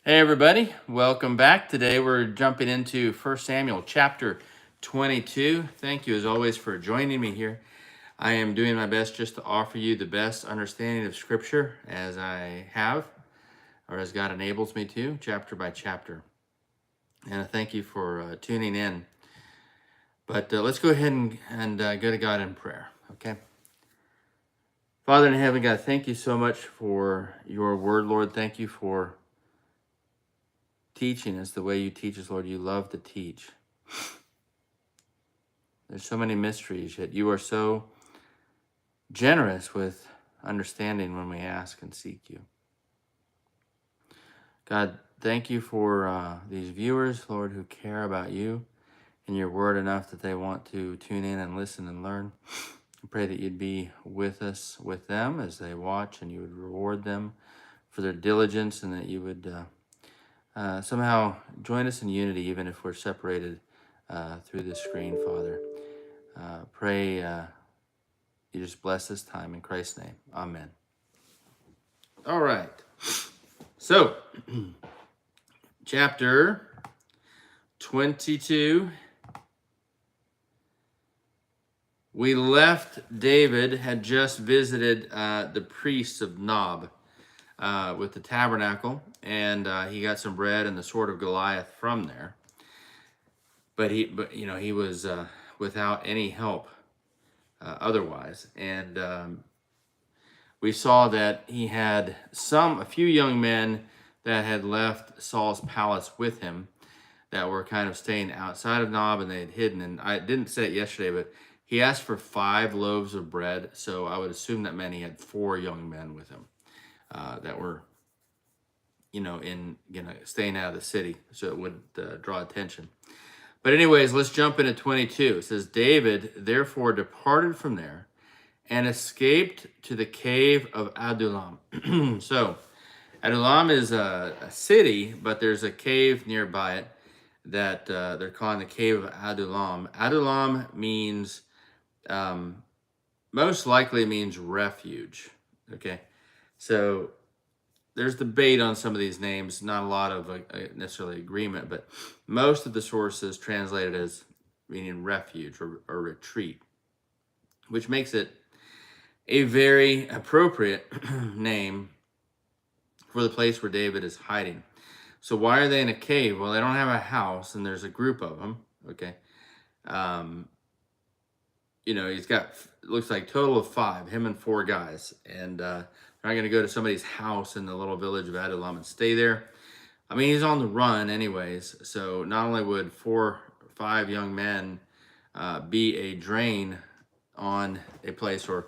Hey everybody, welcome back. Today we're jumping into 1 Samuel chapter 22. Thank you as always for joining me here. I am doing my best just to offer you the best understanding of Scripture as I have, or as God enables me to, chapter by chapter. And I thank you for tuning in. But let's go ahead and go to God in prayer, okay? Father in heaven, God, thank you so much for your word, Lord. Thank you for teaching us the way you teach us, Lord. You love to teach. There's so many mysteries, yet you are so generous with understanding when we ask and seek you. God, thank you for these viewers, Lord, who care about you and your word enough that they want to tune in and listen and learn. I pray that you'd be with us, with them as they watch, and you would reward them for their diligence, and that you would somehow join us in unity, even if we're separated through the screen, Father. Pray you just bless this time in Christ's name. Amen. All right. So, chapter 22. We left, David had just visited the priests of Nob with the tabernacle, and he got some bread and the sword of Goliath from there. But he was without any help otherwise, and we saw that he had a few young men that had left Saul's palace with him that were kind of staying outside of Nob, and they had hidden. And I didn't say it yesterday, but he asked for 5 loaves of bread. So I would assume that meant he had 4 young men with him that were, staying out of the city, so it would draw attention. But anyways, let's jump into 22. It says, David therefore departed from there and escaped to the cave of Adullam. So Adullam is a city, but there's a cave nearby it that they're calling the cave of Adullam. Adullam means, most likely means refuge. Okay, so there's debate on some of these names, not a lot of necessarily agreement, but most of the sources translate it as meaning refuge or retreat, which makes it a very appropriate name for the place where David is hiding. So why are they in a cave? Well, they don't have a house, and there's a group of them. Okay, he's got, looks like total of 5, him and 4 guys, and they're not going to go to somebody's house in the little village of Adullam and stay there. I mean, he's on the run anyways, so not only would 4 or 5 young men be a drain on a place, or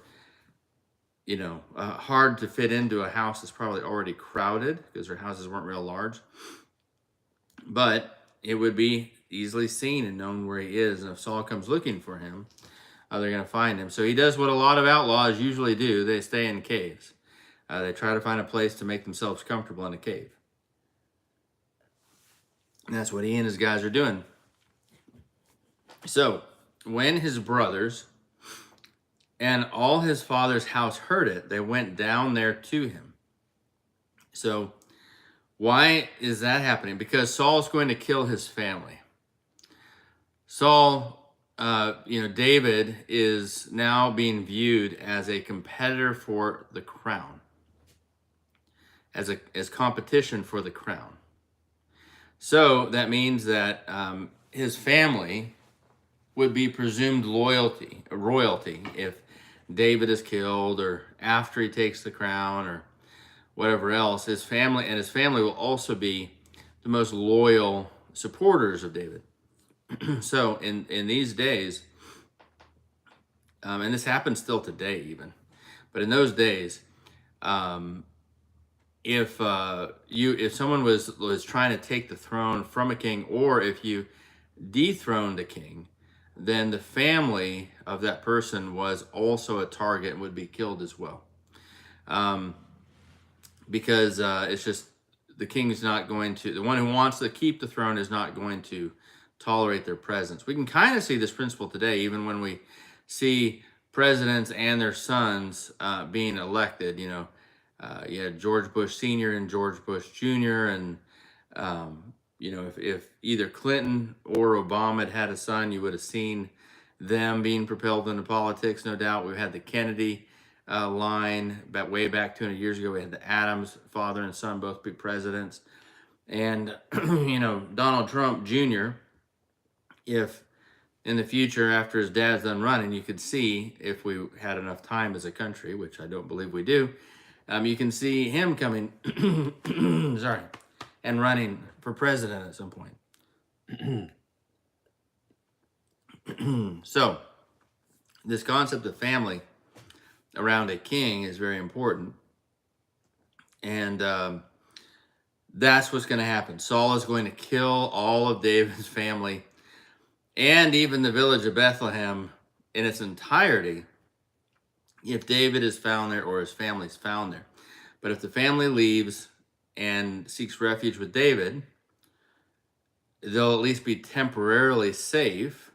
hard to fit into a house that's probably already crowded because their houses weren't real large, but it would be easily seen and known where he is, and if Saul comes looking for him, they're going to find him. So he does what a lot of outlaws usually do. They stay in caves. They try to find a place to make themselves comfortable in a cave. And that's what he and his guys are doing. So when his brothers and all his father's house heard it, they went down there to him. So why is that happening? Because Saul's going to kill his family. Saul, David is now being viewed as a competitor for the crown, as competition for the crown. So that means that his family would be presumed royalty if David is killed, or after he takes the crown, or whatever else. His family will also be the most loyal supporters of David. So in these days, and this happens still today even, but in those days, if someone was trying to take the throne from a king, or if you dethroned a king, then the family of that person was also a target and would be killed as well. Because it's just, the king is not going to, the one who wants to keep the throne is not going to tolerate their presence. We can kind of see this principle today, even when we see presidents and their sons being elected. You had George Bush Sr. and George Bush Jr., and You know, if either Clinton or Obama had had a son, you would have seen them being propelled into politics, no doubt. We had the Kennedy line way back 200 years ago. We had the Adams father and son both be presidents. And, you know, Donald Trump Jr., if in the future, after his dad's done running, you could see, if we had enough time as a country, which I don't believe we do, you can see him coming, sorry, and running for president at some point. So, this concept of family around a king is very important. And that's what's going to happen. Saul is going to kill all of David's family and even the village of Bethlehem in its entirety if David is found there or his family is found there. But if the family leaves and seeks refuge with David, they'll at least be temporarily safe.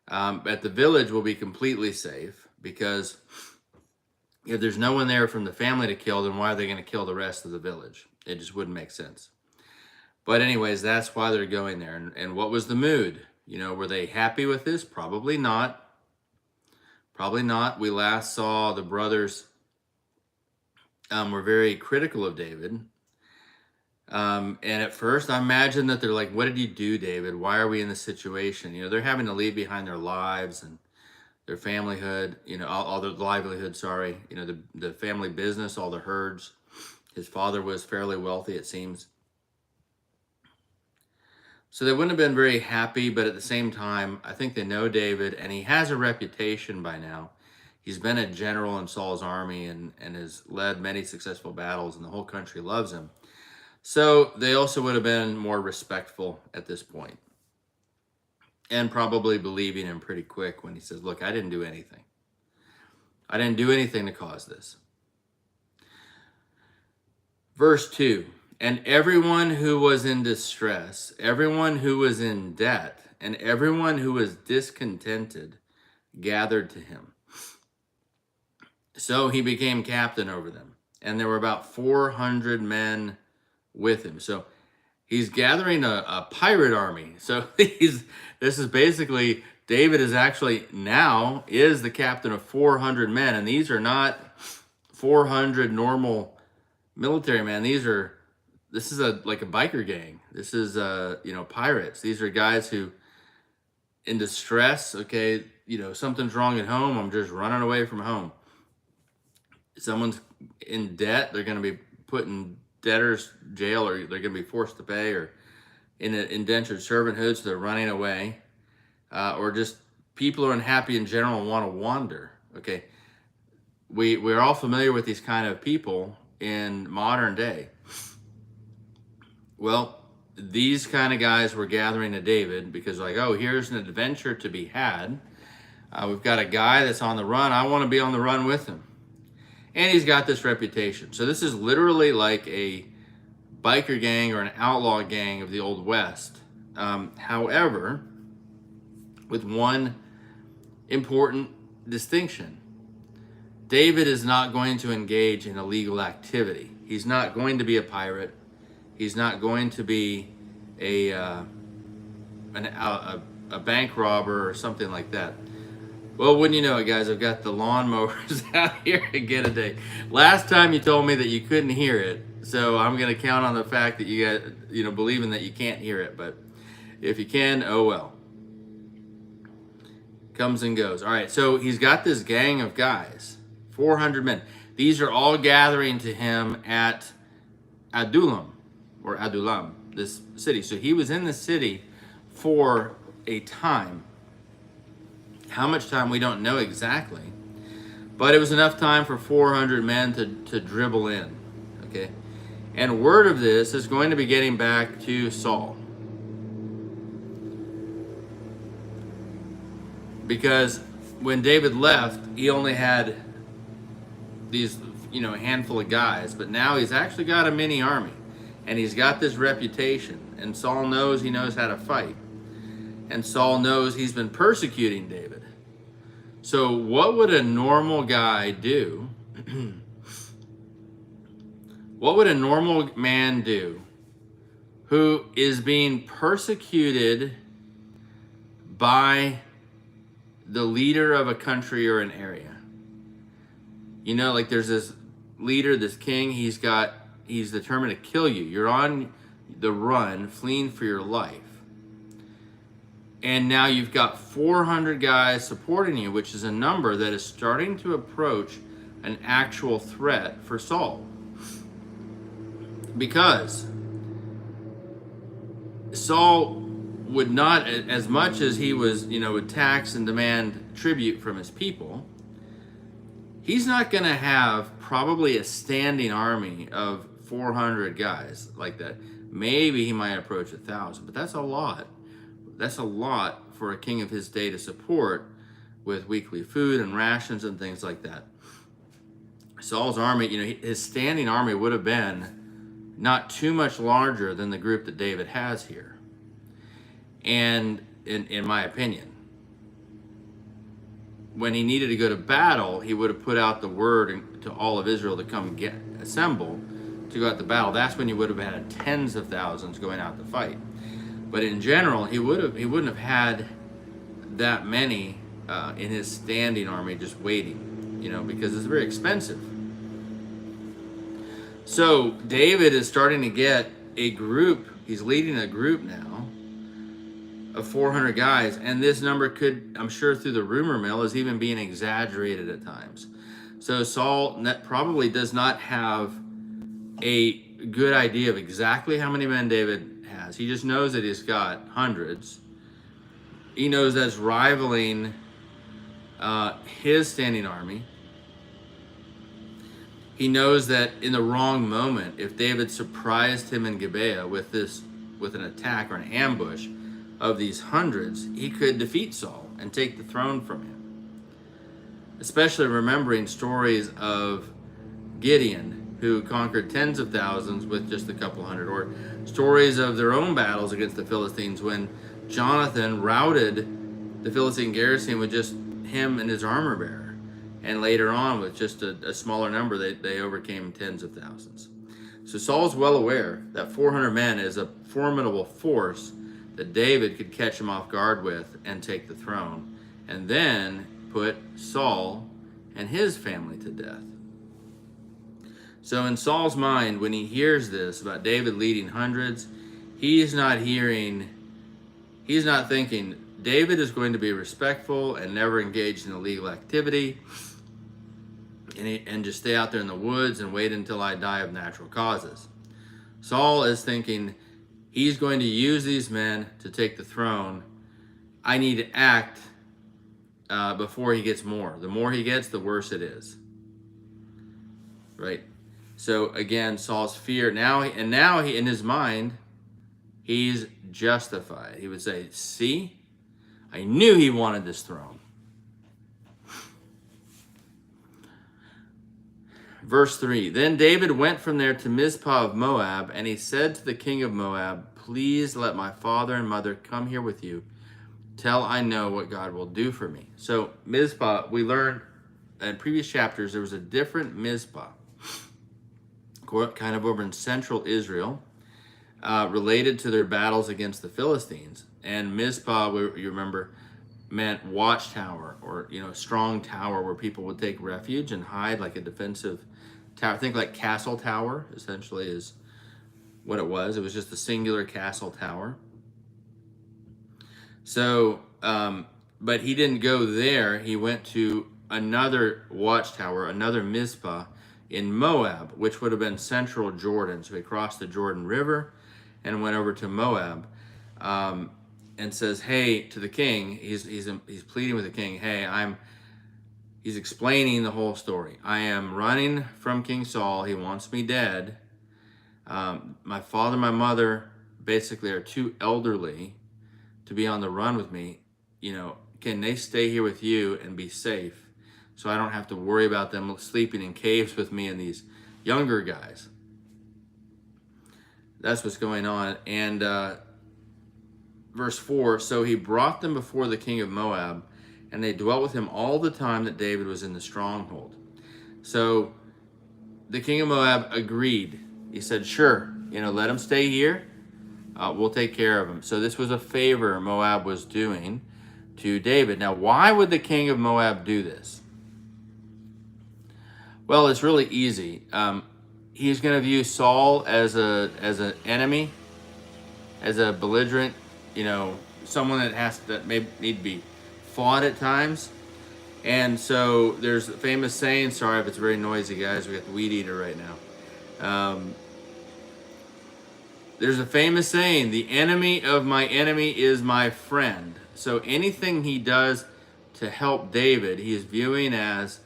But the village will be completely safe, because if there's no one there from the family to kill, then why are they going to kill the rest of the village? It just wouldn't make sense. But anyways, that's why they're going there. And what was the mood? You know, were they happy with this? Probably not. Probably not. We last saw the brothers were very critical of David. And at first, I imagine that they're like, what did you do, David? Why are we in this situation? You know, they're having to leave behind their lives and their familyhood, you know, all their livelihood, sorry. You know, the family business, all the herds. His father was fairly wealthy, it seems. So they wouldn't have been very happy, but at the same time, I think they know David, and he has a reputation by now. He's been a general in Saul's army and has led many successful battles, and the whole country loves him. So they also would have been more respectful at this point, and probably believing him pretty quick when he says, look, I didn't do anything. I didn't do anything to cause this. Verse 2, and everyone who was in distress, everyone who was in debt, and everyone who was discontented gathered to him. So he became captain over them, and there were about 400 men with him. So he's gathering a pirate army. So this is basically, David is actually now is the captain of 400 men, and these are not 400 normal military men. This is like a biker gang. This is you know, pirates. These are guys who in distress. Okay, you know, something's wrong at home. I'm just running away from home. Someone's in debt. They're going to be put in debtor's jail, or they're going to be forced to pay, or in an indentured servanthood, so they're running away, or just people are unhappy in general and want to wander. Okay, we're all familiar with these kind of people in modern day. Well, these kind of guys were gathering to David because, like, oh, here's an adventure to be had. We've got a guy that's on the run. I want to be on the run with him. And he's got this reputation. So this is literally like a biker gang or an outlaw gang of the Old West. However, with one important distinction. David is not going to engage in illegal activity. He's not going to be a pirate. He's not going to be a bank robber or something like that. Well, wouldn't you know it, guys, I've got the lawnmowers out here again today. Last time you told me that you couldn't hear it, so I'm going to count on the fact that you got, you know, believing that you can't hear it. But if you can, oh well. Comes and goes. All right, so he's got this gang of guys, 400 men. These are all gathering to him at Adullam, this city. So he was in the city for a time. How much time, we don't know exactly. But it was enough time for 400 men to dribble in. Okay? And word of this is going to be getting back to Saul. Because when David left, he only had these, you know, a handful of guys. But now he's actually got a mini army. And he's got this reputation. And Saul knows he knows how to fight. And Saul knows he's been persecuting David. So what would a normal guy do? What would a normal man do who is being persecuted by the leader of a country or an area. You know, like there's this leader, this king, he's determined to kill you. You're on the run, fleeing for your life. And now you've got 400 guys supporting you, which is a number that is starting to approach an actual threat for Saul. Because Saul would not, as much as he was, would tax and demand tribute from his people, he's not going to have probably a standing army of 400 guys like that. Maybe he might approach 1,000, but that's a lot. That's a lot for a king of his day to support with weekly food and rations and things like that. Saul's army, his standing army would have been not too much larger than the group that David has here. And in my opinion, when he needed to go to battle, he would have put out the word to all of Israel to come assemble to go out to battle. That's when you would have had tens of thousands going out to fight. But in general, he wouldn't have had that many in his standing army just waiting, because it's very expensive. So David is starting to get a group. He's leading a group now of 400 guys, and this number could, I'm sure through the rumor mill, is even being exaggerated at times. So Saul probably does not have a good idea of exactly how many men David has. He just knows that he's got hundreds. He knows that's rivaling his standing army. He knows that in the wrong moment, if David surprised him in Gibeah with an attack or an ambush of these hundreds, he could defeat Saul and take the throne from him. Especially remembering stories of Gideon, who conquered tens of thousands with just a couple hundred, or stories of their own battles against the Philistines when Jonathan routed the Philistine garrison with just him and his armor bearer. And later on, with just a smaller number, they overcame tens of thousands. So Saul's well aware that 400 men is a formidable force that David could catch him off guard with and take the throne, and then put Saul and his family to death. So in Saul's mind, when he hears this about David leading hundreds, he's not thinking David is going to be respectful and never engaged in illegal activity and just stay out there in the woods and wait until I die of natural causes. Saul is thinking he's going to use these men to take the throne. I need to act before he gets more. The more he gets, the worse it is. Right? So again, Saul's fear now he in his mind, he's justified. He would say, see, I knew he wanted this throne. Verse 3, then David went from there to Mizpah of Moab, and he said to the king of Moab, please let my father and mother come here with you, till I know what God will do for me. So Mizpah, we learned in previous chapters, there was a different Mizpah, kind of over in central Israel, related to their battles against the Philistines. And Mizpah, you remember, meant watchtower, or a strong tower where people would take refuge and hide, like a defensive tower. Think like castle tower, essentially, is what it was. It was just a singular castle tower. So, but he didn't go there. He went to another watchtower, another Mizpah in Moab, which would have been central Jordan. So he crossed the Jordan River and went over to Moab. And says, hey, to the king, he's pleading with the king, hey, he's explaining the whole story. I am running from King Saul. He wants me dead. My father, my mother basically are too elderly to be on the run with me. Can they stay here with you and be safe so I don't have to worry about them sleeping in caves with me and these younger guys? That's what's going on. And verse 4, so he brought them before the king of Moab, and they dwelt with him all the time that David was in the stronghold. So the king of Moab agreed. He said, sure, let him stay here. we'll take care of him. So this was a favor Moab was doing to David. Now, why would the king of Moab do this? Well, it's really easy. He's going to view Saul as an enemy, as a belligerent, someone that may need to be fought at times. And so there's a famous saying. Sorry if it's very noisy, guys. We got the weed eater right now. There's a famous saying: "The enemy of my enemy is my friend." So anything he does to help David, he is viewing as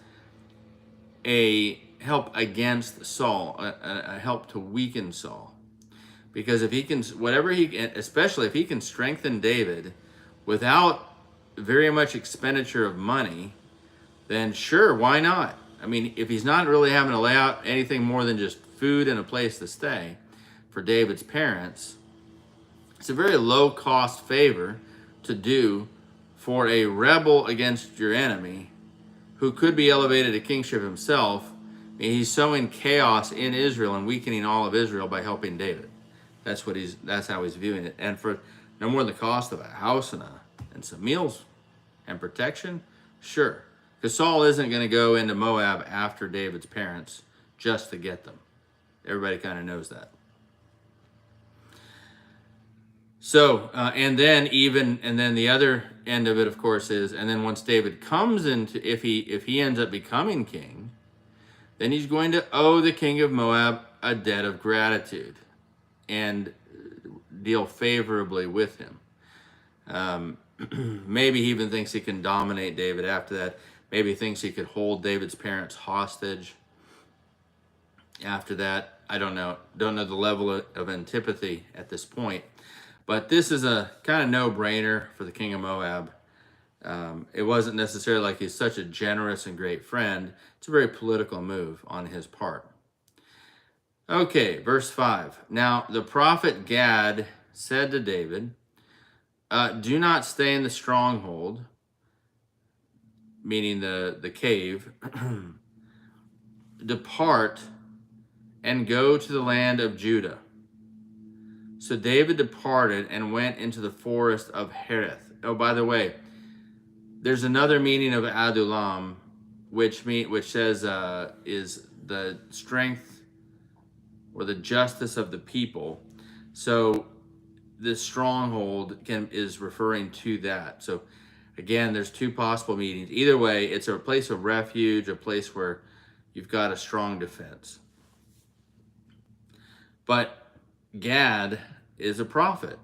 a help against Saul, a help to weaken Saul. Because if he can, especially if he can strengthen David without very much expenditure of money, then sure, why not? I mean, if he's not really having to lay out anything more than just food and a place to stay for David's parents, it's a very low cost favor to do for a rebel against your enemy who could be elevated to kingship himself. I mean, he's sowing chaos in Israel and weakening all of Israel by helping David. That's how he's viewing it. And for no more than the cost of a house and some meals and protection, sure. Because Saul isn't going to go into Moab after David's parents just to get them. Everybody kind of knows that. So, and then the other end of it, of course, is, and then once David comes into, if he ends up becoming king, then he's going to owe the king of Moab a debt of gratitude and deal favorably with him. Maybe he even thinks he can dominate David after that. Maybe he thinks he could hold David's parents hostage after that. I don't know. Don't know the level of antipathy at this point. But this is a kind of no-brainer for the king of Moab. It wasn't necessarily like he's such a generous and great friend. It's a very political move on his part. Okay, verse 5. Now, the prophet Gad said to David, do not stay in the stronghold, meaning the cave. Depart and go to the land of Judah. So David departed and went into the forest of Hereth. Oh, by the way, there's another meaning of Adullam, which says is the strength or the justice of the people. So this stronghold is referring to that. So again, there's two possible meanings. Either way, it's a place of refuge, a place where you've got a strong defense. But Gad is a prophet.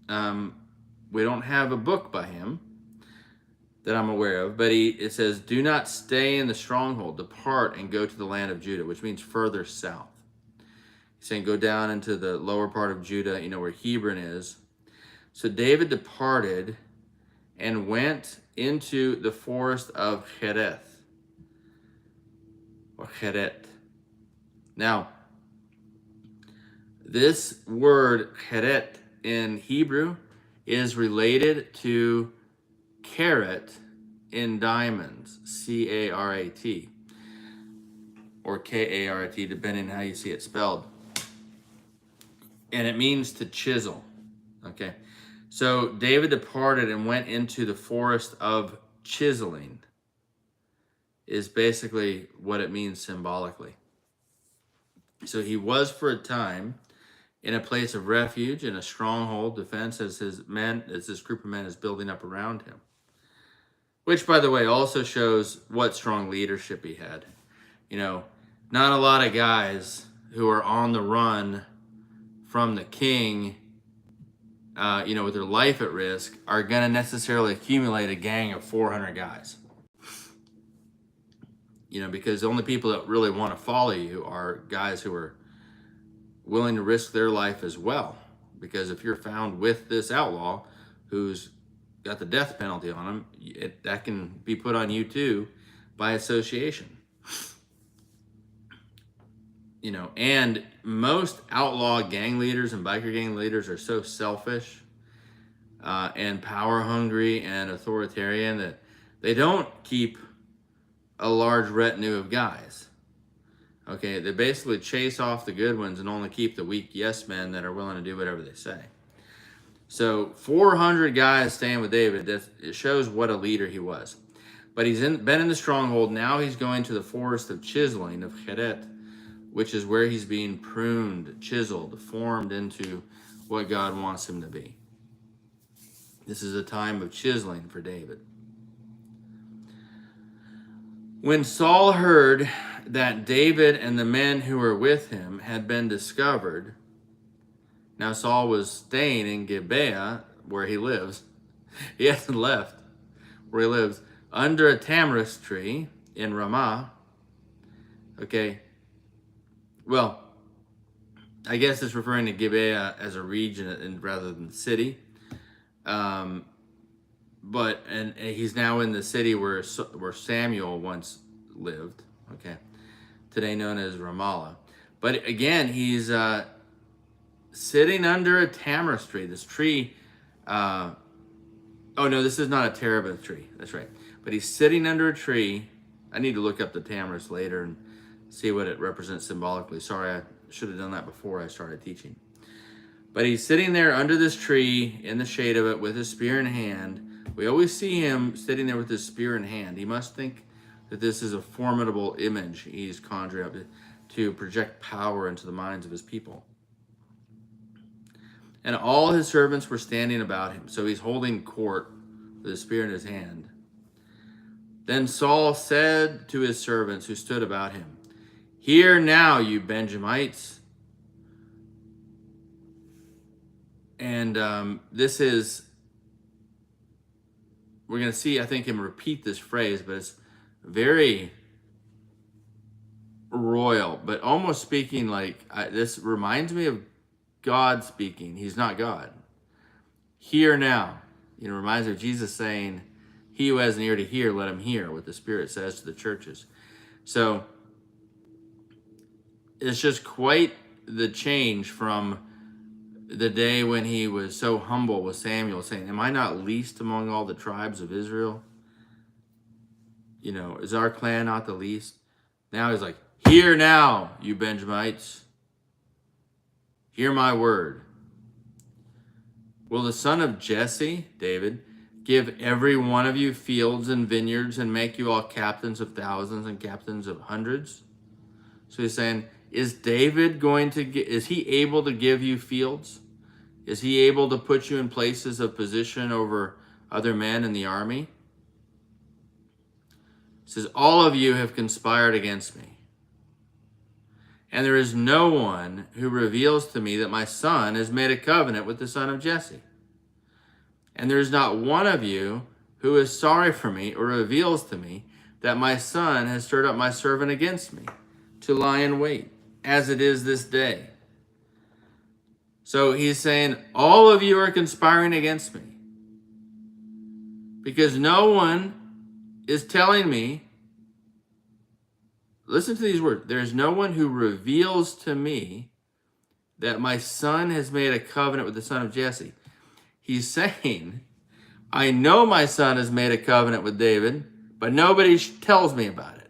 We don't have a book by him that I'm aware of, but it says, do not stay in the stronghold, depart and go to the land of Judah, which means further south. He's saying go down into the lower part of Judah, where Hebron is. So David departed and went into the forest of Hereth, or Heret. Now, this word Heret in Hebrew is related to carat in diamonds, C-A-R-A-T, or K-A-R-A-T, depending on how you see it spelled. And it means to chisel, okay? So David departed and went into the forest of chiseling is basically what it means symbolically. So he was for a time in a place of refuge, in a stronghold defense, as this group of men is building up around him. Which, by the way, also shows what strong leadership he had. Not a lot of guys who are on the run from the king, with their life at risk, are going to necessarily accumulate a gang of 400 guys. Because the only people that really want to follow you are guys who are willing to risk their life as well. Because if you're found with this outlaw who's got the death penalty on him, that can be put on you too by association. And most outlaw gang leaders and biker gang leaders are so selfish and power hungry and authoritarian that they don't keep a large retinue of guys. Okay, they basically chase off the good ones and only keep the weak yes men that are willing to do whatever they say. So 400 guys staying with David, it shows what a leader he was. But he's been in the stronghold. Now he's going to the forest of chiseling, of Cheret, which is where he's being pruned, chiseled, formed into what God wants him to be. This is a time of chiseling for David. When Saul heard that David and the men who were with him had been discovered, now Saul was staying in Gibeah, where he lives. He hasn't left where he lives, under a tamarisk tree in Ramah. Okay, well, I guess it's referring to Gibeah as a region rather than the city. But he's now in the city where Samuel once lived. Okay, today known as Ramallah. But again, he's sitting under a tamarisk tree. This tree. Oh no, this is not a terebinth tree. That's right. But he's sitting under a tree. I need to look up the tamarisk later and see what it represents symbolically. Sorry, I should have done that before I started teaching. But he's sitting there under this tree in the shade of it with his spear in hand. We always see him sitting there with his spear in hand. He must think that this is a formidable image he's conjuring up to project power into the minds of his people. And all his servants were standing about him. So he's holding court with his spear in his hand. Then Saul said to his servants who stood about him, "Hear now, you Benjamites." And this is, we're going to see, I think, him repeat this phrase, but it's very royal, but almost speaking like, this reminds me of God speaking. He's not God. Hear now. It reminds me of Jesus saying, "He who has an ear to hear, let him hear what the Spirit says to the churches." So it's just quite the change from the day when he was so humble with Samuel, saying, "Am I not least among all the tribes of Israel? Is our clan not the least?" Now he's like, "Hear now, you Benjamites. Hear my word. Will the son of Jesse," David, "give every one of you fields and vineyards and make you all captains of thousands and captains of hundreds?" So he's saying, is David is he able to give you fields? Is he able to put you in places of position over other men in the army? He says, "All of you have conspired against me. And there is no one who reveals to me that my son has made a covenant with the son of Jesse. And there is not one of you who is sorry for me or reveals to me that my son has stirred up my servant against me to lie in wait, as it is this day." So he's saying, all of you are conspiring against me, because no one is telling me. Listen to these words. "There is no one who reveals to me that my son has made a covenant with the son of Jesse." He's saying, I know my son has made a covenant with David, but nobody tells me about it.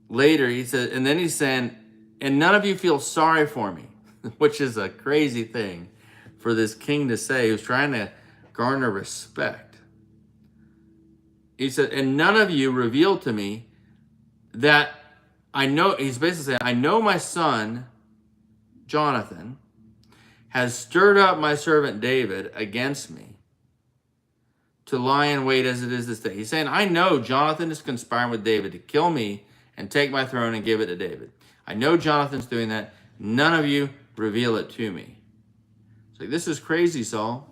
Later, he said, and then he's saying, "And none of you feel sorry for me," which is a crazy thing for this king to say, who's trying to garner respect. He said, "And none of you revealed to me that I know," he's basically saying, "I know my son, Jonathan, has stirred up my servant David against me to lie in wait as it is this day." He's saying, I know Jonathan is conspiring with David to kill me and take my throne and give it to David. I know Jonathan's doing that. None of you reveal it to me. It's like, this is crazy, Saul.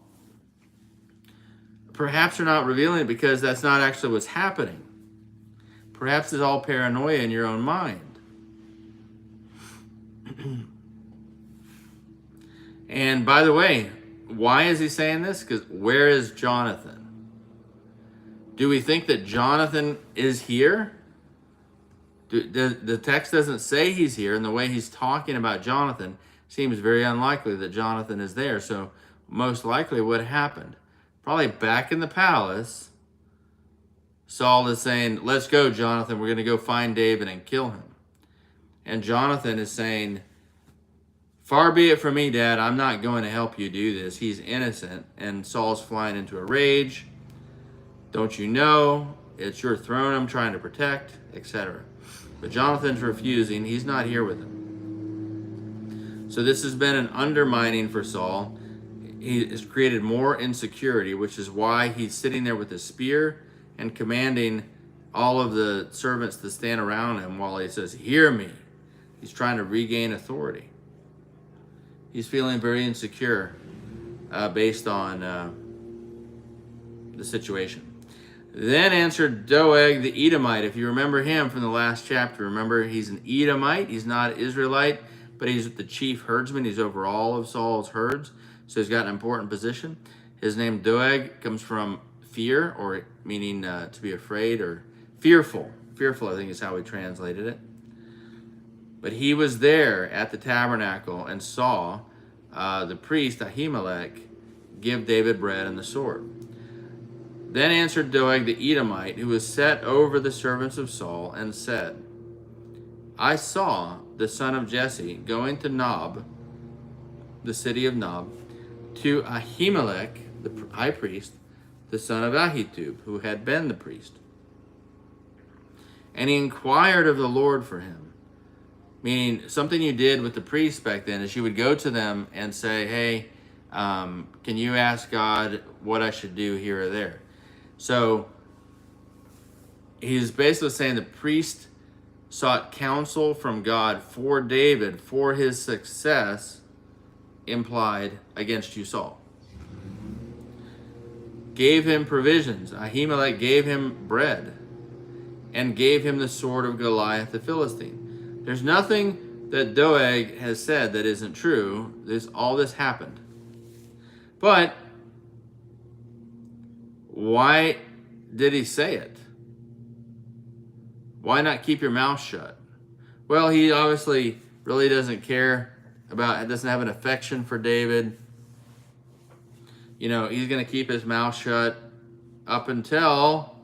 Perhaps you're not revealing it because that's not actually what's happening. Perhaps it's all paranoia in your own mind. And by the way, why is he saying this? Because where is Jonathan? Do we think that Jonathan is here? The text doesn't say he's here, and the way he's talking about Jonathan seems very unlikely that Jonathan is there. So most likely what happened? Probably back in the palace, Saul is saying, let's go, Jonathan. We're going to go find David and kill him. And Jonathan is saying, far be it from me, Dad. I'm not going to help you do this. He's innocent. And Saul's flying into a rage. Don't you know? It's your throne I'm trying to protect, etc. But Jonathan's refusing. He's not here with him. So this has been an undermining for Saul. He has created more insecurity, which is why he's sitting there with a spear and commanding all of the servants to stand around him while he says, hear me. He's trying to regain authority. He's feeling very insecure based on the situation. Then answered Doeg the Edomite. If you remember him from the last chapter, remember he's an Edomite. He's not an Israelite, but he's the chief herdsman. He's over all of Saul's herds. So he's got an important position. His name Doeg comes from fear, or meaning to be afraid or fearful. Fearful, I think, is how we translated it. But he was there at the tabernacle and saw the priest Ahimelech give David bread and the sword. Then answered Doeg the Edomite, who was set over the servants of Saul, and said, I saw the son of Jesse going to Nob, the city of Nob, to Ahimelech, the high priest, the son of Ahitub, who had been the priest. And he inquired of the Lord for him. Meaning, something you did with the priests back then is you would go to them and say, hey, can you ask God what I should do here or there? So he's basically saying the priest sought counsel from God for David for his success, implied against you, Saul. Gave him provisions. Ahimelech gave him bread and gave him the sword of Goliath the Philistine. There's nothing that Doeg has said that isn't true. All this happened. But why did he say it? Why not keep your mouth shut? Well, he obviously really doesn't care about, doesn't have an affection for David. You know, he's going to keep his mouth shut up until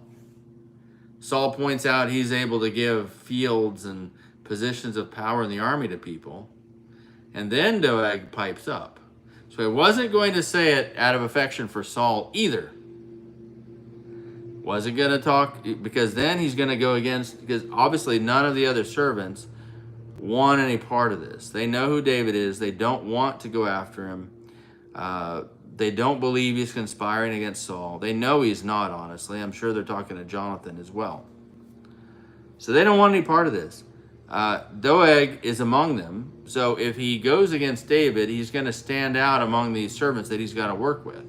Saul points out he's able to give fields and positions of power in the army to people. And then Doeg pipes up. So he wasn't going to say it out of affection for Saul either. Wasn't going to talk, because then he's going to go against, because obviously none of the other servants want any part of this. They know who David is. They don't want to go after him. They don't believe he's conspiring against Saul. They know he's not, honestly. I'm sure they're talking to Jonathan as well. So they don't want any part of this. Doeg is among them. So if he goes against David, he's going to stand out among these servants that he's got to work with,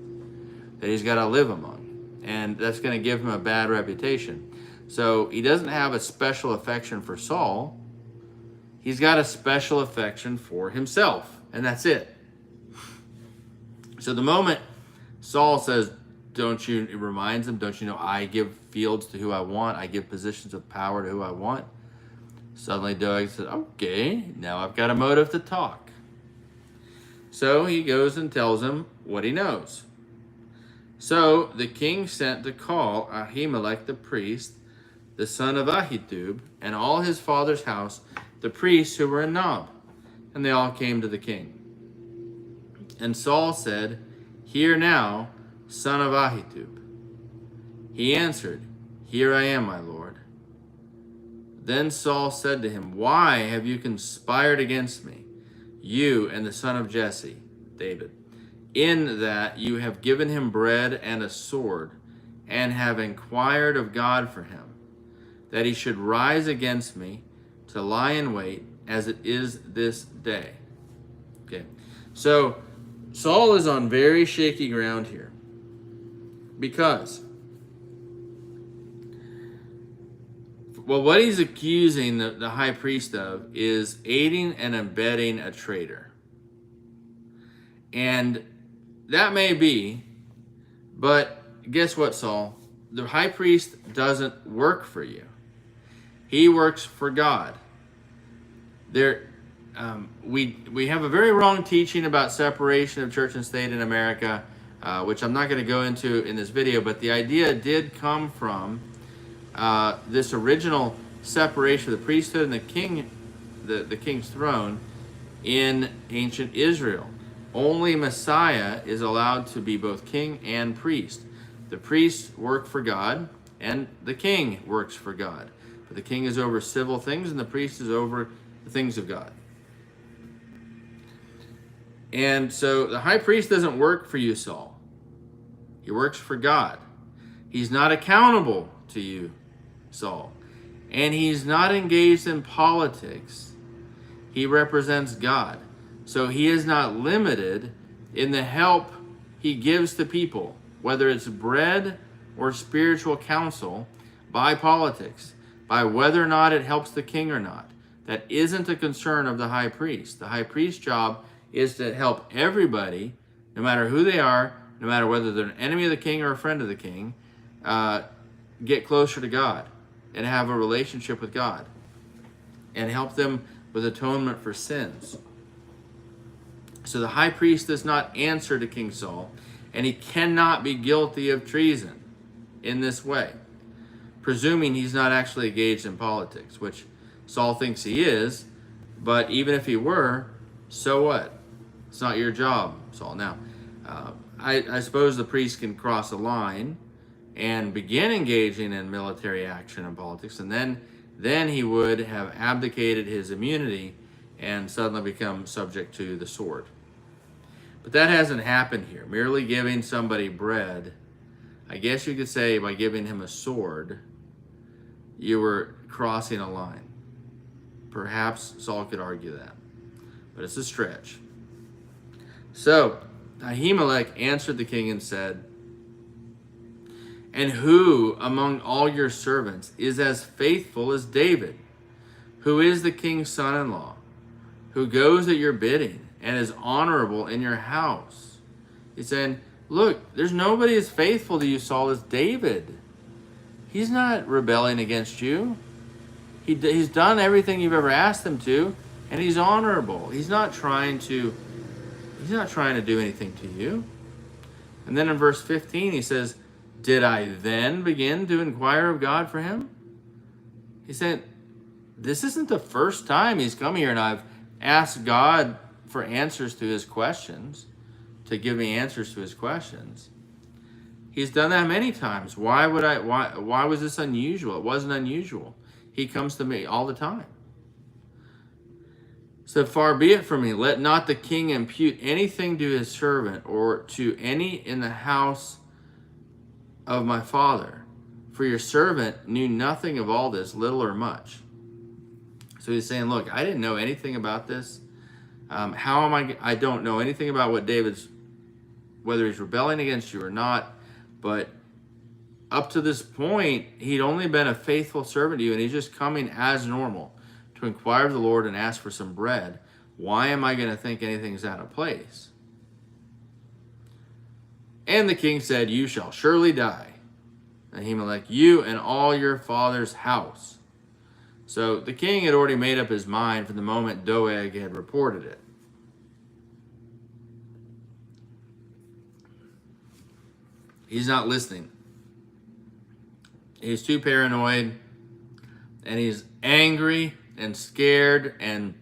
that he's got to live among. And that's going to give him a bad reputation. So he doesn't have a special affection for Saul. He's got a special affection for himself. And that's it. So the moment Saul says, it reminds him, don't you know I give fields to who I want. I give positions of power to who I want. Suddenly Doeg says, okay, now I've got a motive to talk. So he goes and tells him what he knows. So the king sent to call Ahimelech the priest, the son of Ahitub, and all his father's house, the priests who were in Nob. And they all came to the king. And Saul said, hear now, son of Ahitub. He answered, here I am, my lord. Then Saul said to him, why have you conspired against me, you and the son of Jesse, David, in that you have given him bread and a sword, and have inquired of God for him, that he should rise against me to lie in wait, as it is this day? Okay, so Saul is on very shaky ground here, because, well, what he's accusing the high priest of is aiding and abetting a traitor. And that may be, but guess what, Saul? The high priest doesn't work for you. He works for God. We have a very wrong teaching about separation of church and state in America, which I'm not going to go into in this video, but the idea did come from this original separation of the priesthood and the king's throne in ancient Israel. Only Messiah is allowed to be both king and priest. The priests work for God, and the king works for God. But the king is over civil things, and the priest is over the things of God. And so the high priest doesn't work for you, Saul. He works for God. He's not accountable to you, Saul. And he's not engaged in politics. He represents God. So he is not limited in the help he gives to people, whether it's bread or spiritual counsel, by politics, by whether or not it helps the king or not. That isn't a concern of the high priest. The high priest's job is to help everybody, no matter who they are, no matter whether they're an enemy of the king or a friend of the king, get closer to God and have a relationship with God and help them with atonement for sins. So the high priest does not answer to King Saul, and he cannot be guilty of treason in this way, presuming he's not actually engaged in politics, which Saul thinks he is. But even if he were, so what? It's not your job, Saul. Now, I suppose the priest can cross a line and begin engaging in military action and politics, and then he would have abdicated his immunity and suddenly become subject to the sword. But that hasn't happened here. Merely giving somebody bread, I guess you could say by giving him a sword, you were crossing a line. Perhaps Saul could argue that, but it's a stretch. So Ahimelech answered the king and said, "And who among all your servants is as faithful as David, who is the king's son-in-law, who goes at your bidding and is honorable in your house?" He's saying, look, there's nobody as faithful to you, Saul, as David. He's not rebelling against you. He's done everything you've ever asked him to, and he's honorable. He's not trying to do anything to you. And then in verse 15 he says, "Did I then begin to inquire of God for him?" He said, this isn't the first time he's come here and I've asked God for answers to his questions, to give me answers to his questions. He's done that many times. Why was this unusual? It wasn't unusual. He comes to me all the time. So far be it from me, let not the king impute anything to his servant or to any in the house of my father, for your servant knew nothing of all this, little or much. So he's saying, look, I didn't know anything about this. I don't know anything about whether he's rebelling against you or not, but up to this point, he'd only been a faithful servant to you, and he's just coming as normal to inquire of the Lord and ask for some bread. Why am I going to think anything's out of place? And the king said, "You shall surely die, Ahimelech, you and all your father's house." So the king had already made up his mind from the moment Doeg had reported it. He's not listening. He's too paranoid, and he's angry and scared, and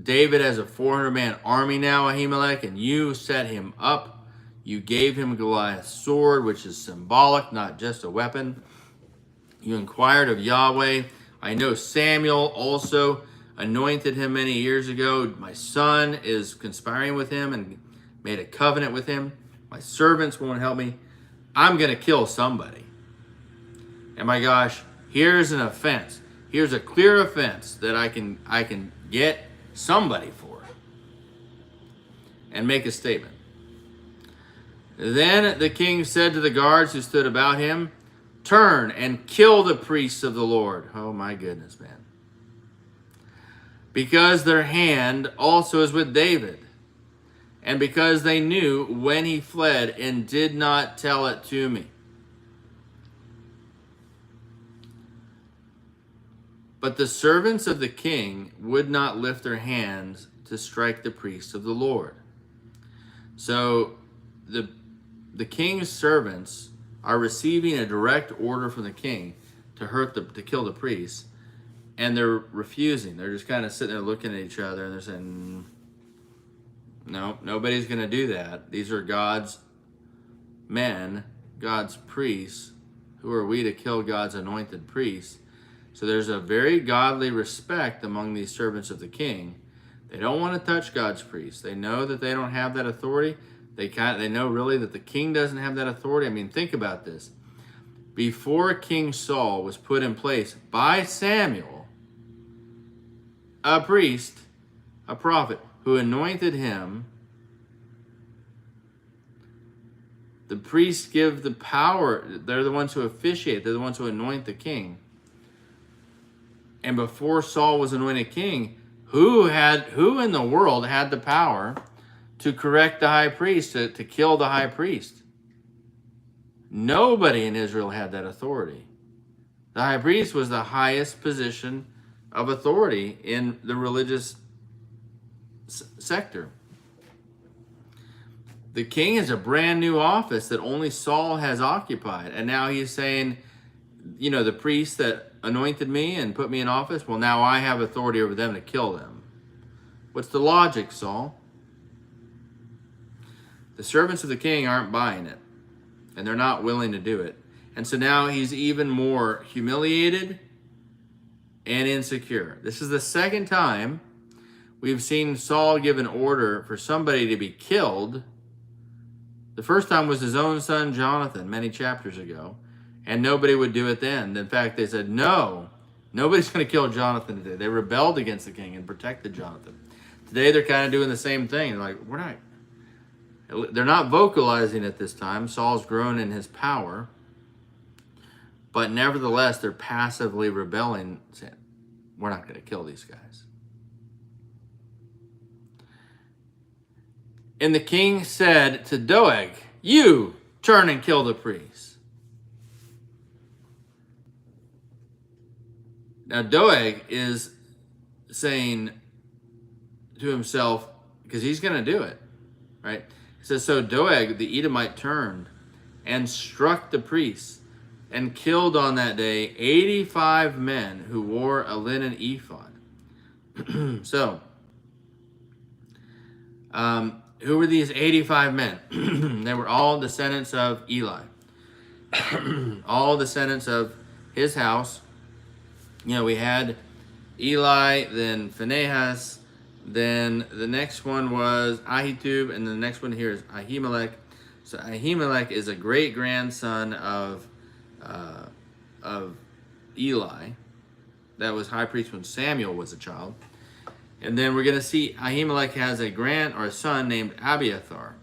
David has a 400-man army now, Ahimelech, and you set him up. You gave him Goliath's sword, which is symbolic, not just a weapon. You inquired of Yahweh. I know Samuel also anointed him many years ago. My son is conspiring with him and made a covenant with him. My servants won't help me. I'm going to kill somebody. And my gosh, here's an offense. Here's a clear offense that I can get somebody for and make a statement. Then the king said to the guards who stood about him, "Turn and kill the priests of the Lord." Oh my goodness, man. "Because their hand also is with David, and because they knew when he fled and did not tell it to me." But the servants of the king would not lift their hands to strike the priests of the Lord. So the king's servants are receiving a direct order from the king to kill the priests, and they're refusing. They're just kind of sitting there looking at each other, and they're saying, no, nobody's going to do that. These are God's men, God's priests. Who are we to kill God's anointed priests? So there's a very godly respect among these servants of the king. They don't want to touch God's priests. They know that they don't have that authority. They know really that the king doesn't have that authority. I mean, think about this. Before King Saul was put in place by Samuel, a priest, a prophet, who anointed him, the priests give the power. They're the ones who officiate. They're the ones who anoint the king. And before Saul was anointed king, who in the world had the power to correct the high priest, to kill the high priest? Nobody in Israel had that authority. The high priest was the highest position of authority in the religious sector. The king is a brand new office that only Saul has occupied. And now he's saying, the priest that anointed me and put me in office, well, now I have authority over them to kill them. What's the logic, Saul? The servants of the king aren't buying it, and they're not willing to do it. And so now he's even more humiliated and insecure. This is the second time we've seen Saul give an order for somebody to be killed. The first time was his own son, Jonathan, many chapters ago. And nobody would do it then. In fact, they said, no, nobody's going to kill Jonathan today. They rebelled against the king and protected Jonathan. Today, they're kind of doing the same thing. Like, they're not vocalizing at this time. Saul's grown in his power. But nevertheless, they're passively rebelling, saying, we're not going to kill these guys. And the king said to Doeg, you turn and kill the priests. Now, Doeg is saying to himself, because he's going to do it, right? He says, so Doeg, the Edomite, turned and struck the priests and killed on that day 85 men who wore a linen ephod. So, who were these 85 men? They were all descendants of Eli. All descendants of his house. We had Eli, then Phinehas, then the next one was Ahitub, and the next one here is Ahimelech. So Ahimelech is a great-grandson of Eli. That was high priest when Samuel was a child. And then we're going to see Ahimelech has a son named Abiathar.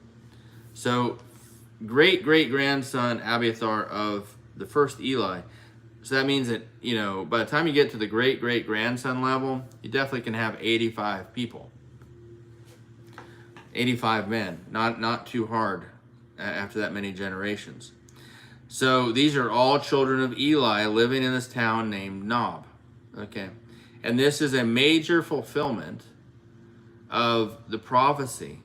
So great-great-grandson Abiathar of the first Eli. So that means that, by the time you get to the great-great-grandson level, you definitely can have 85 people. 85 men. Not too hard after that many generations. So these are all children of Eli living in this town named Nob. Okay. And this is a major fulfillment of the prophecy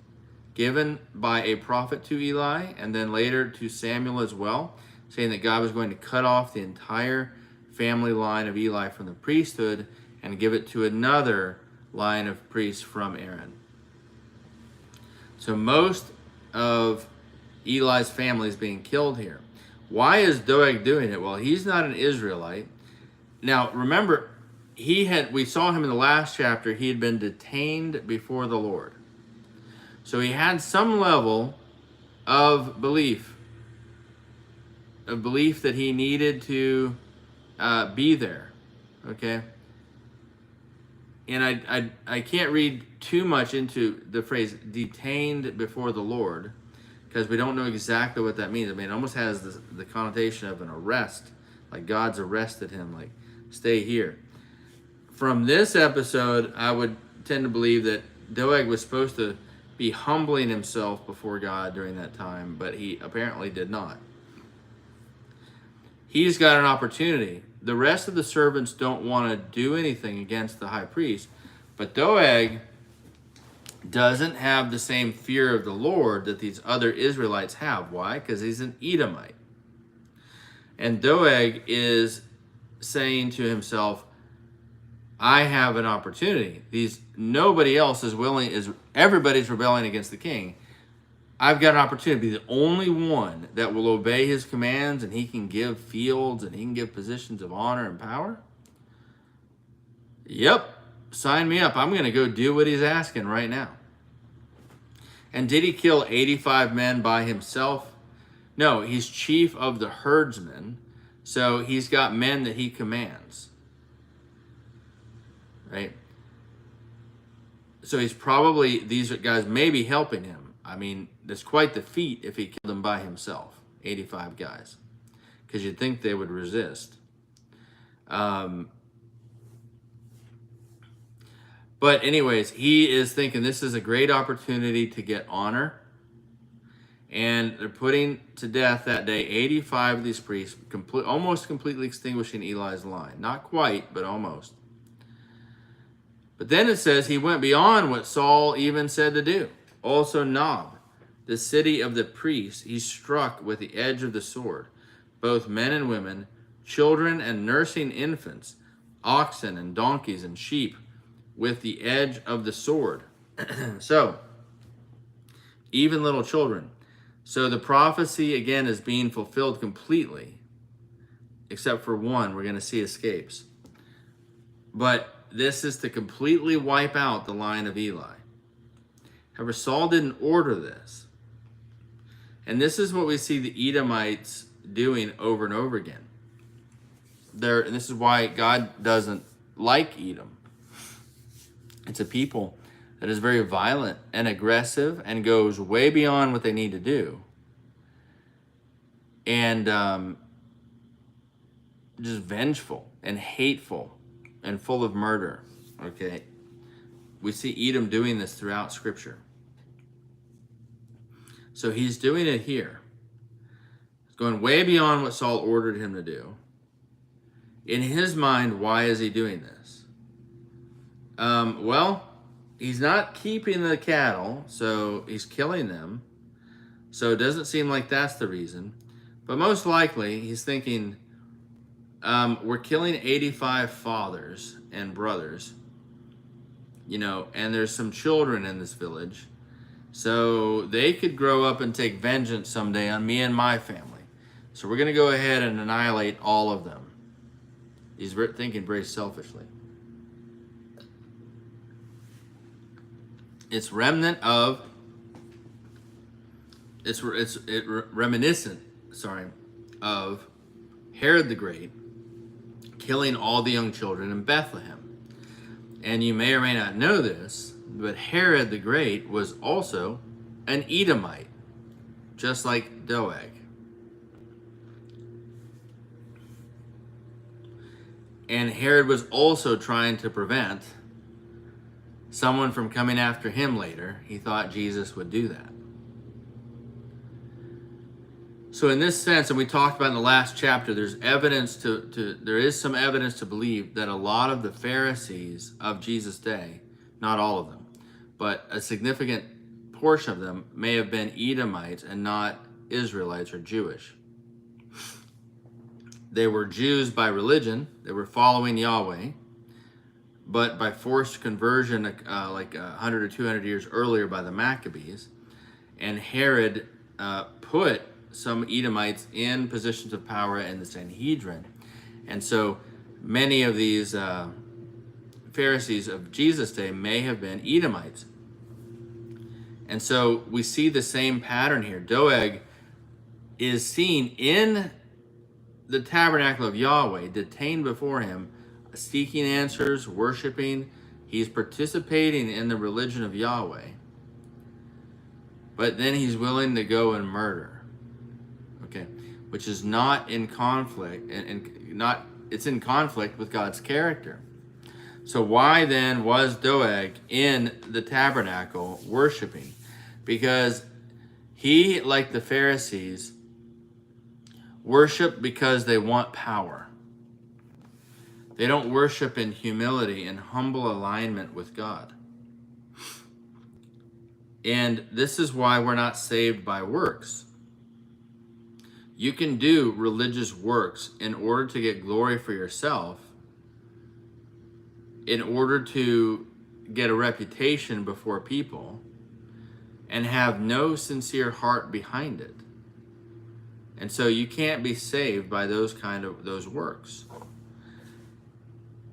given by a prophet to Eli and then later to Samuel as well, saying that God was going to cut off the entire family line of Eli from the priesthood and give it to another line of priests from Aaron. So most of Eli's family is being killed here. Why is Doeg doing it? Well, he's not an Israelite. Now, remember, we saw him in the last chapter, he had been detained before the Lord. So he had some level of belief that he needed to be there, okay? And I can't read too much into the phrase detained before the Lord because we don't know exactly what that means. I mean, it almost has the connotation of an arrest, like God's arrested him, like stay here. From this episode, I would tend to believe that Doeg was supposed to be humbling himself before God during that time, but he apparently did not. He's got an opportunity. The rest of the servants don't want to do anything against the high priest, but Doeg doesn't have the same fear of the Lord that these other Israelites have. Why? Because he's an Edomite. And Doeg is saying to himself, I have an opportunity. Nobody else is willing, everybody's rebelling against the king. I've got an opportunity to be the only one that will obey his commands, and he can give fields and he can give positions of honor and power. Yep, sign me up. I'm going to go do what he's asking right now. And did he kill 85 men by himself? No, he's chief of the herdsmen. So he's got men that he commands. Right? So he's probably, these guys may be helping him. I mean, that's quite the feat if he killed them by himself, 85 guys. Because you'd think they would resist. But anyways, he is thinking this is a great opportunity to get honor. And they're putting to death that day 85 of these priests, almost completely extinguishing Eli's line. Not quite, but almost. But then it says he went beyond what Saul even said to do. Also Nob, the city of the priests, he struck with the edge of the sword, both men and women, children and nursing infants, oxen and donkeys and sheep, with the edge of the sword. So, even little children. So the prophecy, again, is being fulfilled completely, except for one we're going to see escapes. But this is to completely wipe out the line of Eli. However, Saul didn't order this. And this is what we see the Edomites doing over and over again. And this is why God doesn't like Edom. It's a people that is very violent and aggressive and goes way beyond what they need to do. And just vengeful and hateful and full of murder. Okay? We see Edom doing this throughout Scripture. So he's doing it here. He's going way beyond what Saul ordered him to do. In his mind, why is he doing this? Well, he's not keeping the cattle, so he's killing them. So it doesn't seem like that's the reason. But most likely, he's thinking, we're killing 85 fathers and brothers, and there's some children in this village. So they could grow up and take vengeance someday on me and my family. So we're going to go ahead and annihilate all of them. He's thinking very selfishly. It's reminiscent of Herod the Great killing all the young children in Bethlehem. And you may or may not know this, but Herod the Great was also an Edomite, just like Doeg. And Herod was also trying to prevent someone from coming after him later. He thought Jesus would do that. So in this sense, and we talked about in the last chapter, there is some evidence to believe that a lot of the Pharisees of Jesus' day, not all of them, but a significant portion of them may have been Edomites and not Israelites or Jewish. They were Jews by religion. They were following Yahweh. But by forced conversion, like 100 or 200 years earlier by the Maccabees, and Herod put some Edomites in positions of power in the Sanhedrin. And so many of these Pharisees of Jesus' day may have been Edomites. And so we see the same pattern here. Doeg is seen in the tabernacle of Yahweh, detained before him, seeking answers, worshiping. He's participating in the religion of Yahweh. But then he's willing to go and murder. Okay, which is not in conflict, it's in conflict with God's character. So why then was Doeg in the tabernacle worshiping? Because he, like the Pharisees, worship because they want power. They don't worship in humility and humble alignment with God. And this is why we're not saved by works. You can do religious works in order to get glory for yourself, in order to get a reputation before people, and have no sincere heart behind it. And so you can't be saved by those works.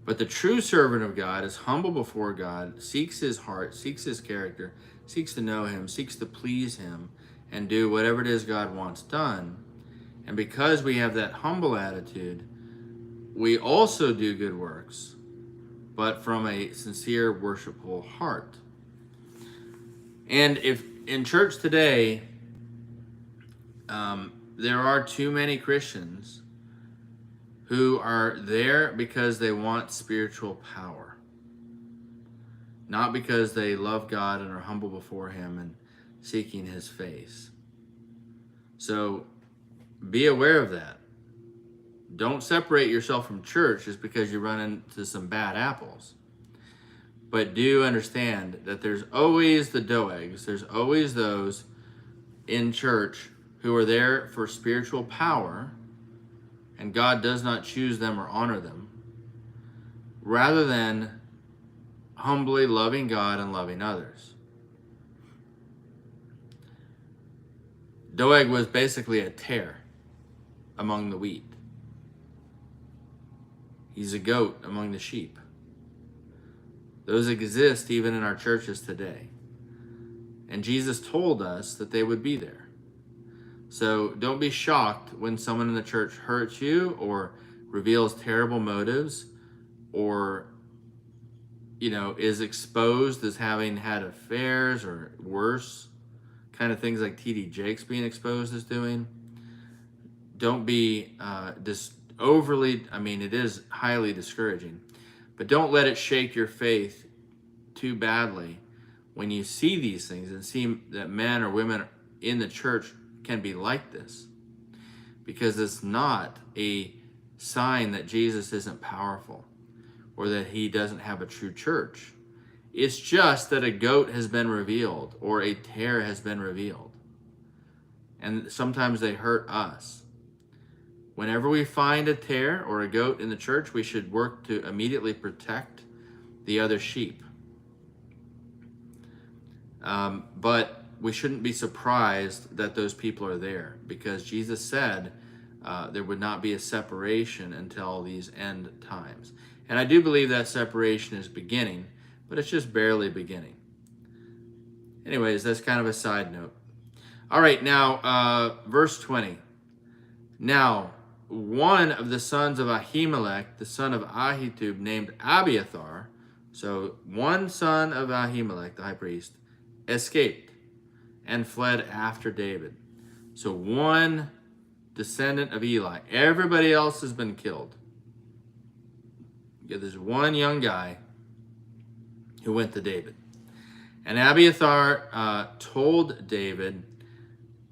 But the true servant of God is humble before God, seeks his heart, seeks his character, seeks to know him, seeks to please him, and do whatever it is God wants done. And because we have that humble attitude, we also do good works, but from a sincere, worshipful heart. And if in church today, there are too many Christians who are there because they want spiritual power, not because they love God and are humble before him and seeking his face. So be aware of that. Don't separate yourself from church just because you run into some bad apples. But do understand that there's always the doegs, there's always those in church who are there for spiritual power, and God does not choose them or honor them, rather than humbly loving God and loving others. Doeg was basically a tare among the wheat. He's a goat among the sheep. Those exist even in our churches today. And Jesus told us that they would be there. So don't be shocked when someone in the church hurts you or reveals terrible motives or, is exposed as having had affairs or worse, kind of things like T.D. Jakes being exposed as doing. Don't be it is highly discouraging, but don't let it shake your faith too badly when you see these things and see that men or women in the church can be like this, because it's not a sign that Jesus isn't powerful or that he doesn't have a true church. It's just that a goat has been revealed or a tare has been revealed, and sometimes they hurt us. Whenever we find a tare or a goat in the church, we should work to immediately protect the other sheep. But we shouldn't be surprised that those people are there, because Jesus said there would not be a separation until these end times. And I do believe that separation is beginning, but it's just barely beginning. Anyways, that's kind of a side note. All right, now, verse 20. Now, one of the sons of Ahimelech, the son of Ahitub, named Abiathar, so one son of Ahimelech, the high priest, escaped and fled after David. So one descendant of Eli. Everybody else has been killed. There's one young guy who went to David. And Abiathar told David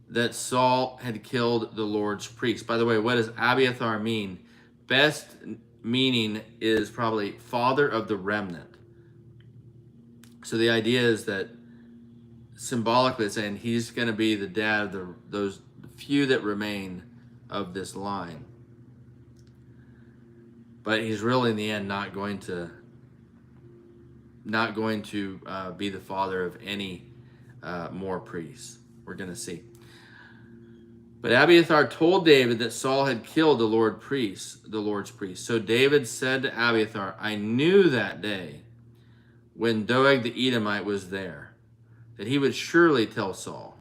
that Saul had killed the Lord's priest. By the way, what does Abiathar mean? Best meaning is probably father of the remnant. So the idea is that symbolically it's saying he's going to be the dad of those few that remain of this line. But he's really in the end not going to be the father of any more priests. We're going to see. But Abiathar told David that Saul had killed the Lord's priest. So David said to Abiathar, I knew that day when Doeg the Edomite was there, that he would surely tell Saul,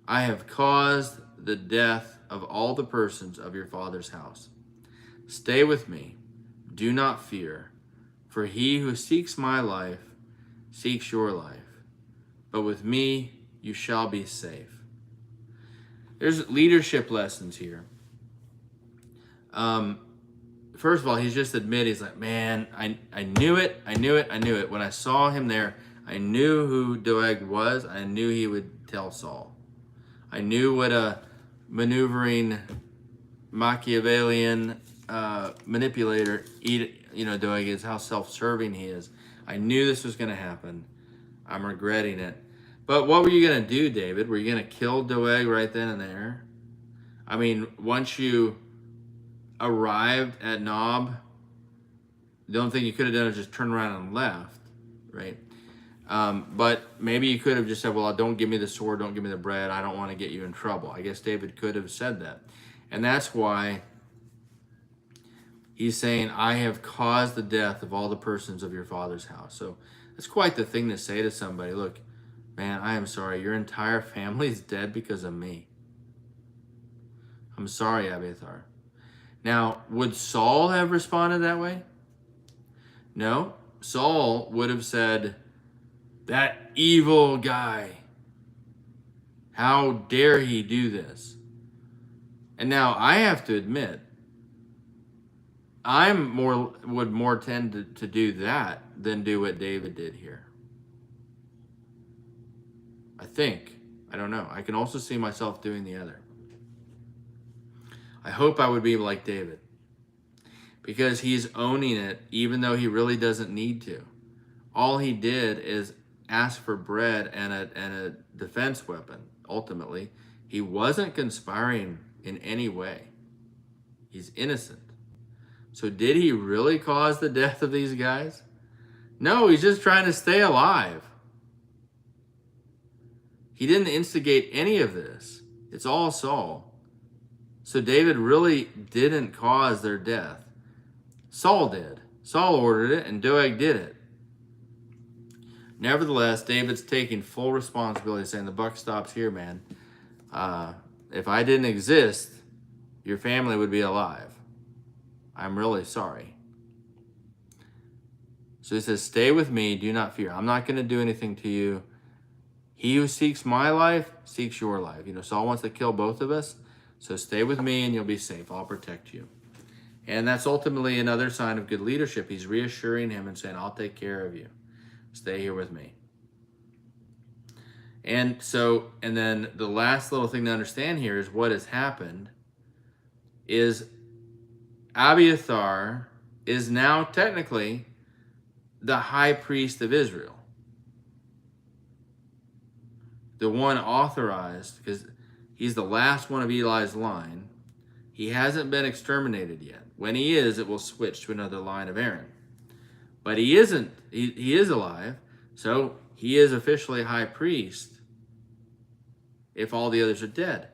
I have caused the death of all the persons of your father's house. Stay with me, do not fear, for he who seeks my life seeks your life, but with me you shall be safe. There's leadership lessons here. First of all, he's just admitted, he's like, man, I knew it. When I saw him there, I knew who Doeg was. I knew he would tell Saul. I knew what a maneuvering, Machiavellian manipulator Doeg is, how self-serving he is. I knew this was going to happen. I'm regretting it. But what were you going to do, David? Were you going to kill Doeg right then and there? I mean, once you arrived at Nob, the only thing you could have done is just turn around and left, right? But maybe you could have just said, well, don't give me the sword, don't give me the bread, I don't want to get you in trouble. I guess David could have said that. And that's why he's saying, I have caused the death of all the persons of your father's house. So it's quite the thing to say to somebody, look, man, I am sorry, your entire family is dead because of me. I'm sorry, Abiathar. Now, would Saul have responded that way? No. Saul would have said, that evil guy, how dare he do this? And now I have to admit, would more tend to do that than do what David did here. I think. I don't know. I can also see myself doing the other. I hope I would be like David, because he's owning it even though he really doesn't need to. All he did is ask for bread and a defense weapon. Ultimately, he wasn't conspiring in any way. He's innocent. So did he really cause the death of these guys? No, he's just trying to stay alive. He didn't instigate any of this. It's all Saul. So David really didn't cause their death. Saul did. Saul ordered it, and Doeg did it. Nevertheless, David's taking full responsibility, saying, the buck stops here, man. If I didn't exist, your family would be alive. I'm really sorry. So he says, stay with me, do not fear. I'm not going to do anything to you. He who seeks my life seeks your life. Saul wants to kill both of us. So stay with me and you'll be safe. I'll protect you. And that's ultimately another sign of good leadership. He's reassuring him and saying, I'll take care of you. Stay here with me. And then the last little thing to understand here is what has happened is Abiathar is now technically the high priest of Israel. The one authorized, because he's the last one of Eli's line. He hasn't been exterminated yet. When he is, it will switch to another line of Aaron. But he isn't. He is alive, so he is officially high priest if all the others are dead.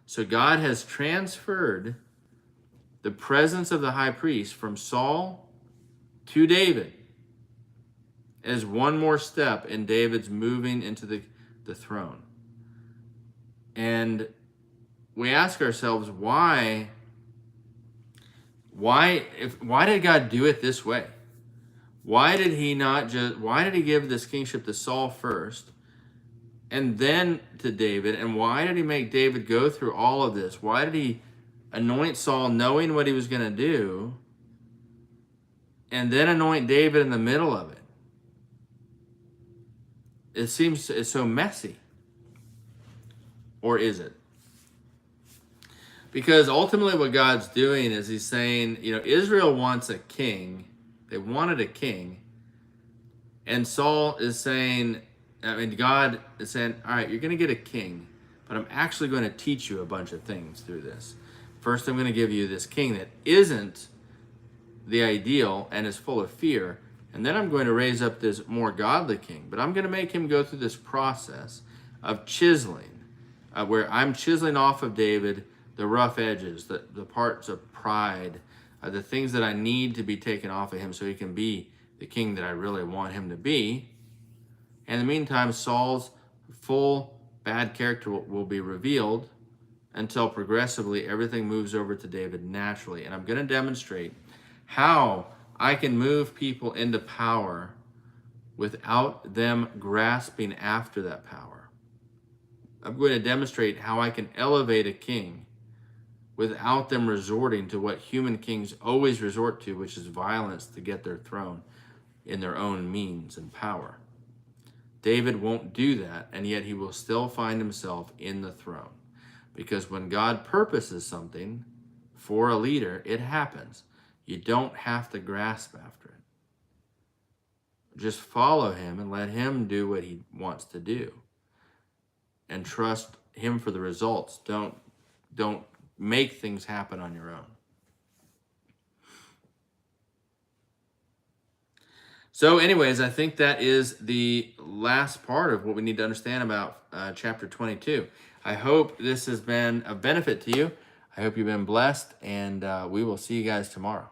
So God has transferred the presence of the high priest from Saul to David as one more step in David's moving into the throne. And we ask ourselves, why did God do it this way? Why did he give this kingship to Saul first and then to David? And why did he make David go through all of this? Why did he anoint Saul knowing what he was going to do and then anoint David in the middle of it? It seems it's so messy. Or is it? Because ultimately what God's doing is he's saying, Israel wants a king. They wanted a king. And Saul is saying, God is saying, all right, you're going to get a king, but I'm actually going to teach you a bunch of things through this. First, I'm going to give you this king that isn't the ideal and is full of fear. And then I'm going to raise up this more godly king. But I'm going to make him go through this process of chiseling, where I'm chiseling off of David the rough edges, the parts of pride, the things that I need to be taken off of him so he can be the king that I really want him to be. And in the meantime, Saul's full bad character will be revealed until progressively everything moves over to David naturally. And I'm going to demonstrate how I can move people into power without them grasping after that power. I'm going to demonstrate how I can elevate a king without them resorting to what human kings always resort to, which is violence to get their throne in their own means and power. David won't do that, and yet he will still find himself in the throne. Because when God purposes something for a leader, it happens. You don't have to grasp after it. Just follow him and let him do what he wants to do. And trust him for the results. Don't make things happen on your own. So anyways, I think that is the last part of what we need to understand about chapter 22. I hope this has been a benefit to you. I hope you've been blessed, and we will see you guys tomorrow.